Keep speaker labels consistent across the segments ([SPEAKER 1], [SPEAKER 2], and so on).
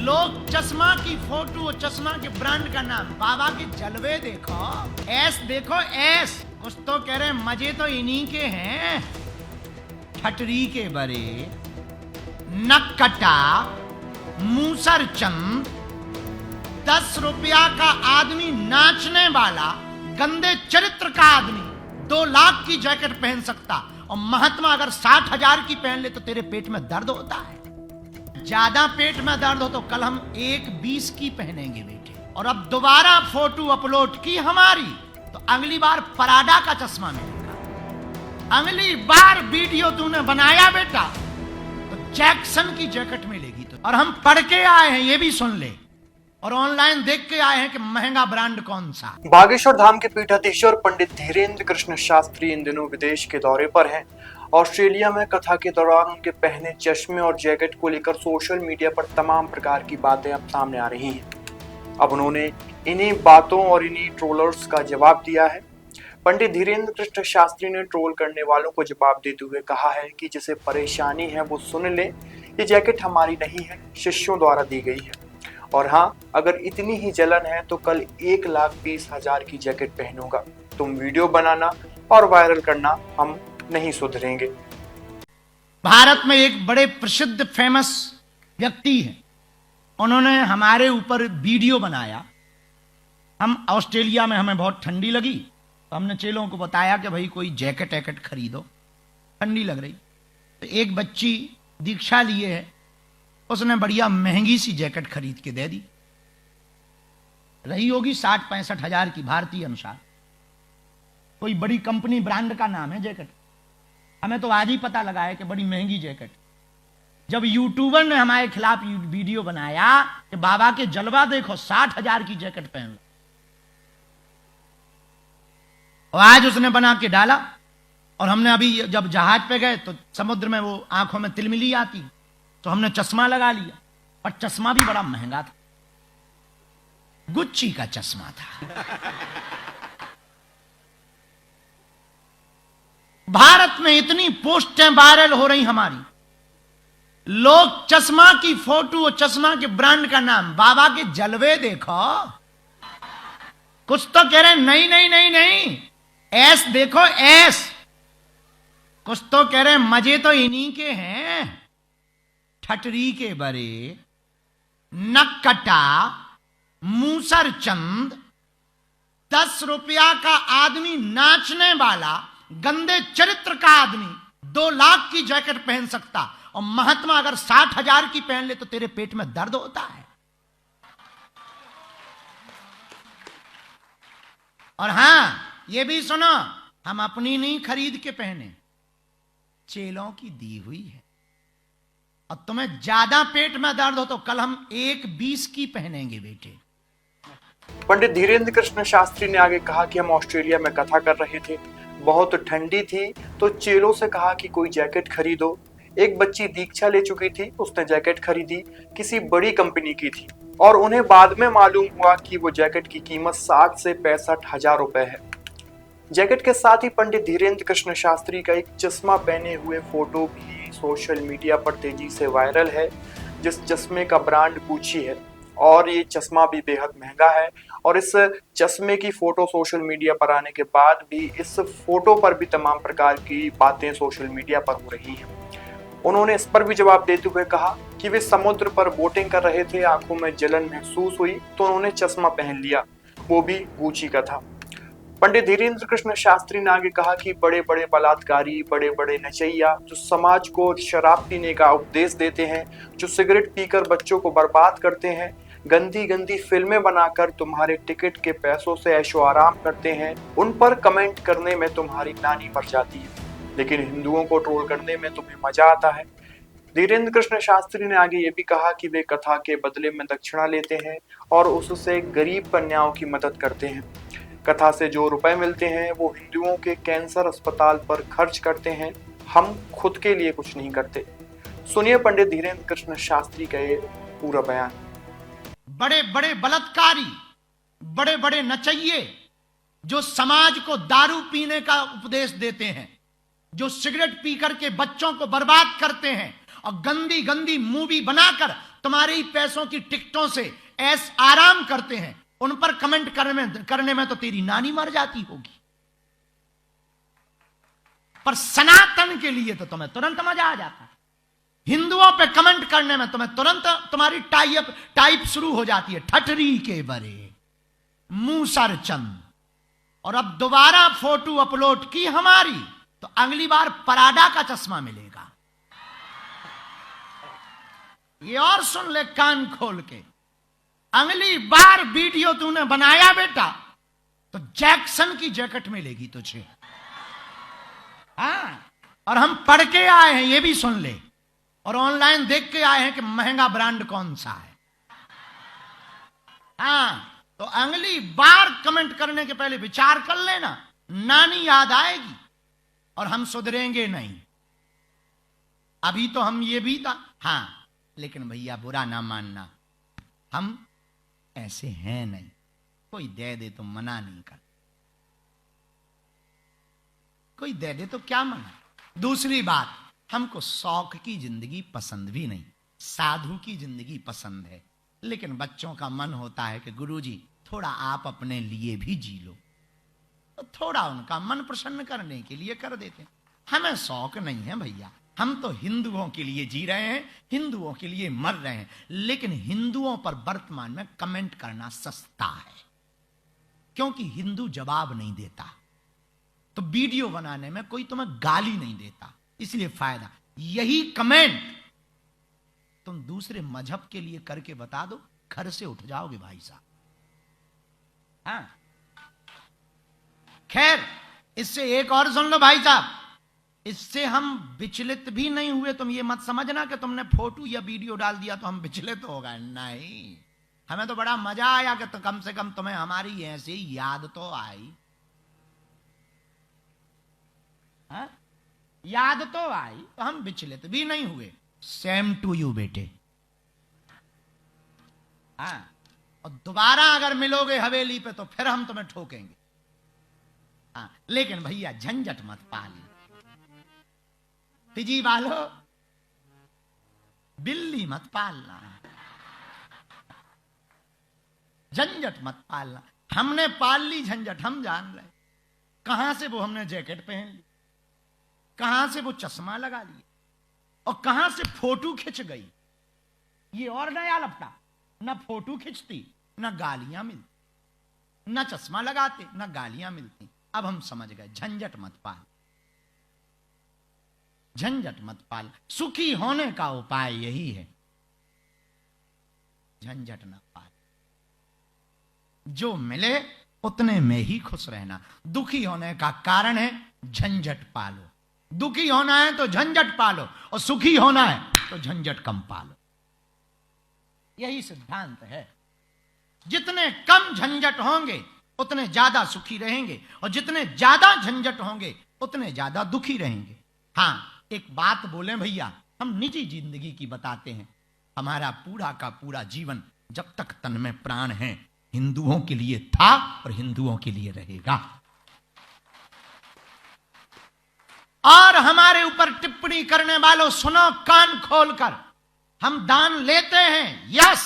[SPEAKER 1] लोग चश्मा की फोटो, चश्मा के ब्रांड का नाम, बाबा के जलवे देखो, ऐस देखो ऐस, कुछ तो कह रहे मजे तो इन्हीं के हैं। ठटरी के बरे, नक्कटा, मूसर चंद, 10 रुपया का आदमी, नाचने वाला, गंदे चरित्र का आदमी 2 लाख की जैकेट पहन सकता, और महात्मा अगर 60,000 की पहन ले तो तेरे पेट में दर्द होता है। ज्यादा पेट में दर्द हो तो कल हम 1,20 की पहनेंगे बेटे। और अब दोबारा फोटो अपलोड की हमारी तो अगली बार पराडा का चश्मा मिलेगा। अगली बार वीडियो तूने बनाया बेटा तो जैक्सन की जैकेट मिलेगी। तो और हम पढ़ के आए हैं, ये भी सुन ले, और ऑनलाइन देख के आए हैं कि महंगा ब्रांड कौन सा।
[SPEAKER 2] बागेश्वर धाम के पीठाधीश्वर पंडित धीरेन्द्र कृष्ण शास्त्री इन दिनों विदेश के दौरे पर हैं। ऑस्ट्रेलिया में कथा के दौरान उनके पहने चश्मे और जैकेट को लेकर सोशल मीडिया पर तमाम प्रकार की बातें अब सामने आ रही हैं। अब उन्होंने इन्हीं बातों और इन्हीं ट्रोलर्स का जवाब दिया है। पंडित धीरेन्द्र कृष्ण शास्त्री ने ट्रोल करने वालों को जवाब देते हुए कहा है कि जिसे परेशानी है वो सुन ले, ये जैकेट हमारी नहीं है, शिष्यों द्वारा दी गई है। और हाँ, अगर इतनी ही जलन है तो कल 1,20,000 की जैकेट पहनूंगा। तुम वीडियो बनाना और वायरल करना, हम नहीं सुधरेंगे।
[SPEAKER 1] भारत में एक बड़े प्रसिद्ध फेमस व्यक्ति हैं, उन्होंने हमारे ऊपर वीडियो बनाया। हम ऑस्ट्रेलिया में, हमें बहुत ठंडी लगी तो हमने चेलों को बताया कि भाई कोई जैकेट वैकेट खरीदो, ठंडी लग रही। तो एक बच्ची दीक्षा लिए है, उसने बढ़िया महंगी सी जैकेट खरीद के दे दी। रही होगी 60-65 हजार की भारतीय अनुसार, कोई बड़ी कंपनी ब्रांड का नाम है जैकेट। हमें तो आज ही पता लगा है कि बड़ी महंगी जैकेट। जब यूट्यूबर ने हमारे खिलाफ वीडियो बनाया कि बाबा के जलवा देखो, 60,000 की जैकेट पहन लो, और आज उसने बना के डाला। और हमने अभी जब जहाज पे गए तो समुद्र में वो आंखों में तिलमिली आती, तो हमने चश्मा लगा लिया, और चश्मा भी बड़ा महंगा था, गुच्ची का चश्मा था। भारत में इतनी पोस्टें वायरल हो रही हमारी, लोग चश्मा की फोटो, चश्मा के ब्रांड का नाम, बाबा के जलवे देखो, कुछ तो कह रहे नहीं नहीं नहीं नहीं, ऐस देखो ऐस, कुछ तो कह रहे मजे तो इन्हीं के हैं। ठटरी के बरे, नक्कटा, मूसर चंद, 10 रुपया का आदमी, नाचने वाला, गंदे चरित्र का आदमी 2 लाख की जैकेट पहन सकता, और महात्मा अगर 60,000 की पहन ले तो तेरे पेट में दर्द होता है। और हां, ये भी सुनो, हम अपनी नहीं खरीद के पहने, चेलों की दी हुई है। और तुम्हें ज्यादा पेट में दर्द हो तो कल हम 1,20 की पहनेंगे बेटे।
[SPEAKER 2] पंडित धीरेन्द्र कृष्ण शास्त्री ने आगे कहा कि हम ऑस्ट्रेलिया में कथा कर रहे थे, बहुत ठंडी थी, तो चेलों से कहा कि कोई जैकेट खरीदो। एक बच्ची दीक्षा ले चुकी थी, उसने जैकेट खरीदी, किसी बड़ी कंपनी की थी, और उन्हें बाद में मालूम हुआ कि वो जैकेट की कीमत 60 से 65,000 रुपए है। जैकेट के साथ ही पंडित धीरेन्द्र कृष्ण शास्त्री का एक चश्मा पहने हुए फोटो भी सोशल मीडिया पर तेजी से वायरल है, जिस चश्मे का ब्रांड गुची है, और ये चश्मा भी बेहद महंगा है। और इस चश्मे की फोटो सोशल मीडिया पर आने के बाद भी इस फोटो पर भी तमाम प्रकार की बातें सोशल मीडिया पर हो रही हैं। उन्होंने इस पर भी जवाब देते हुए कहा कि वे समुद्र पर बोटिंग कर रहे थे, आंखों में जलन महसूस हुई तो उन्होंने चश्मा पहन लिया, वो भी गुची का था। पंडित धीरेन्द्र कृष्ण शास्त्री ने आगे कहा कि बड़े बड़े बलात्कारी, बड़े बड़े नचैया जो समाज को शराब पीने का उपदेश देते हैं, जो सिगरेट पीकर बच्चों को बर्बाद करते हैं, गंदी गंदी फिल्में बनाकर तुम्हारे टिकट के पैसों से ऐशो आराम करते हैं, उन पर कमेंट करने में तुम्हारी नानी मर जाती है, लेकिन हिंदुओं को ट्रोल करने में तुम्हें मजा आता है। धीरेन्द्र कृष्ण शास्त्री ने आगे ये भी कहा कि वे कथा के बदले में दक्षिणा लेते हैं और उससे गरीब कन्याओं की मदद करते हैं। कथा से जो रुपए मिलते हैं वो हिंदुओं के कैंसर अस्पताल पर खर्च करते हैं, हम खुद के लिए कुछ नहीं करते। सुनिए पंडित धीरेन्द्र कृष्ण शास्त्री का ये पूरा बयान।
[SPEAKER 1] बड़े बड़े बलात्कारी, बड़े बड़े नचैये जो समाज को दारू पीने का उपदेश देते हैं, जो सिगरेट पी करके बच्चों को बर्बाद करते हैं और गंदी गंदी मूवी बनाकर तुम्हारे ही पैसों की टिकटों से ऐस आराम करते हैं, उन पर कमेंट करने में तो तेरी नानी मर जाती होगी। पर सनातन के लिए तो तुम्हें तुरंत मजा आ जाता है। हिंदुओं पे कमेंट करने में तुम्हें तुरंत तुम्हारी टाइप शुरू हो जाती है, ठठरी के बरे मूसर चंद। और अब दोबारा फोटो अपलोड की हमारी तो अगली बार पराडा का चश्मा मिलेगा। ये और सुन ले कान खोल के, अगली बार वीडियो तूने बनाया बेटा तो जैक्सन की जैकेट मिलेगी तुझे। हाँ, और हम पढ़ के आए हैं, ये भी सुन ले, और ऑनलाइन देख के आए हैं कि महंगा ब्रांड कौन सा है। हाँ, तो अगली बार कमेंट करने के पहले विचार कर लेना, नानी याद आएगी और हम सुधरेंगे नहीं। अभी तो हम ये भी था, हाँ, लेकिन भैया बुरा ना मानना, हम ऐसे हैं नहीं, कोई दे दे तो मना नहीं कर, कोई दे दे तो क्या मना। दूसरी बात, हमको शौक की जिंदगी पसंद भी नहीं, साधु की जिंदगी पसंद है। लेकिन बच्चों का मन होता है कि गुरुजी थोड़ा आप अपने लिए भी जी लो, तो थोड़ा उनका मन प्रसन्न करने के लिए कर देते हैं। हमें शौक नहीं है भैया, हम तो हिंदुओं के लिए जी रहे हैं, हिंदुओं के लिए मर रहे हैं। लेकिन हिंदुओं पर वर्तमान में कमेंट करना सस्ता है, क्योंकि हिंदू जवाब नहीं देता, तो वीडियो बनाने में कोई तुम्हें गाली नहीं देता, इसलिए फायदा। यही कमेंट तुम दूसरे मजहब के लिए करके बता दो, घर से उठ जाओगे भाई साहब। हाँ, खैर, इससे एक और सुन लो भाई साहब, इससे हम विचलित भी नहीं हुए। तुम ये मत समझना कि तुमने फोटो या वीडियो डाल दिया तो हम विचलित हो गए, नहीं। हमें तो बड़ा मजा आया कि तो कम से कम तुम्हें हमारी ऐसी याद तो आई। हाँ? याद तो आई, तो हम विचलित भी नहीं हुए। सेम टू यू बेटे। हाँ, और दोबारा अगर मिलोगे हवेली पे तो फिर हम तुम्हें ठोकेंगे। हाँ, लेकिन भैया झंझट मत पाल, पिजी वालो, बिल्ली मत पालना, झंझट मत पालना। हमने पाल ली झंझट, हम जान रहे कहां से वो हमने जैकेट पहन ली, कहां से वो चश्मा लगा लिया, और कहां से फोटो खिंच गई। ये और नया लपटा, ना फोटो खिंचती, ना गालियां मिलती, ना चश्मा लगाते, ना गालियां मिलती। अब हम समझ गए, झंझट मत पाल, झंझट मत पाल। सुखी होने का उपाय यही है, झंझट न पाल। जो मिले उतने में ही खुश रहना। दुखी होने का कारण है झंझट पालो। दुखी होना है तो झंझट पालो, और सुखी होना है तो झंझट कम पालो। यही सिद्धांत है। जितने कम झंझट होंगे उतने ज्यादा सुखी रहेंगे, और जितने ज्यादा झंझट होंगे उतने ज्यादा दुखी रहेंगे। हाँ, एक बात बोले भैया, हम निजी जिंदगी की बताते हैं। हमारा पूरा का पूरा जीवन जब तक तन में प्राण है हिंदुओं के लिए था और हिंदुओं के लिए रहेगा। और हमारे ऊपर टिप्पणी करने वालों, सुनो कान खोलकर, हम दान लेते हैं, यस।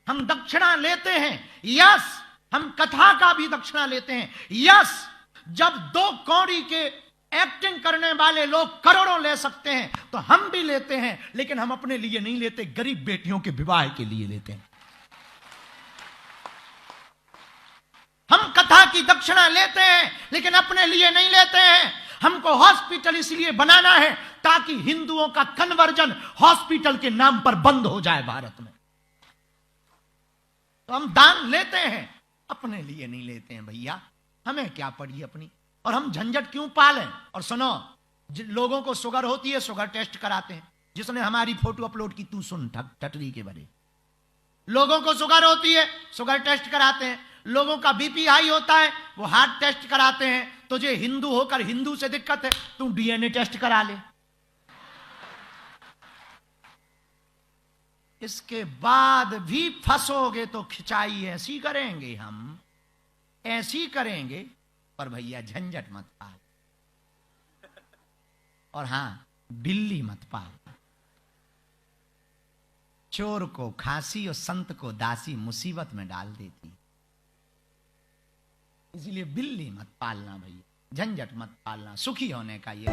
[SPEAKER 1] हम दक्षिणा लेते हैं, यस। हम कथा का भी दक्षिणा लेते हैं, यस। जब 2 कौड़ी के एक्टिंग करने वाले लोग करोड़ों ले सकते हैं तो हम भी लेते हैं, लेकिन हम अपने लिए नहीं लेते, गरीब बेटियों के विवाह के लिए लेते हैं। हम कथा की दक्षिणा लेते हैं लेकिन अपने लिए नहीं लेते हैं। हमको हॉस्पिटल इसलिए बनाना है ताकि हिंदुओं का कन्वर्जन हॉस्पिटल के नाम पर बंद हो जाए भारत में। तो हम दान लेते हैं, अपने लिए नहीं लेते हैं भैया। हमें क्या पड़ी अपनी, और हम झंझट क्यों पालें। और सुनो, लोगों को शुगर होती है, शुगर टेस्ट कराते हैं। जिसने हमारी फोटो अपलोड की, तू सुन टटरी के बड़े, लोगों को शुगर होती है, शुगर टेस्ट कराते हैं। लोगों का बीपी हाई होता है, वो हार्ट टेस्ट कराते हैं। तुझे हिंदू होकर हिंदू से दिक्कत है, तू डीएनए टेस्ट करा ले। इसके बाद भी फंसोगे तो खिंचाई ऐसी करेंगे, हम ऐसी करेंगे। पर भैया झंझट मत पाल, और हां, बिल्ली मत पाल। चोर को खांसी और संत को दासी मुसीबत में डाल देती। इसलिए बिल्ली मत पालना भैया, झंझट मत पालना, सुखी होने का ये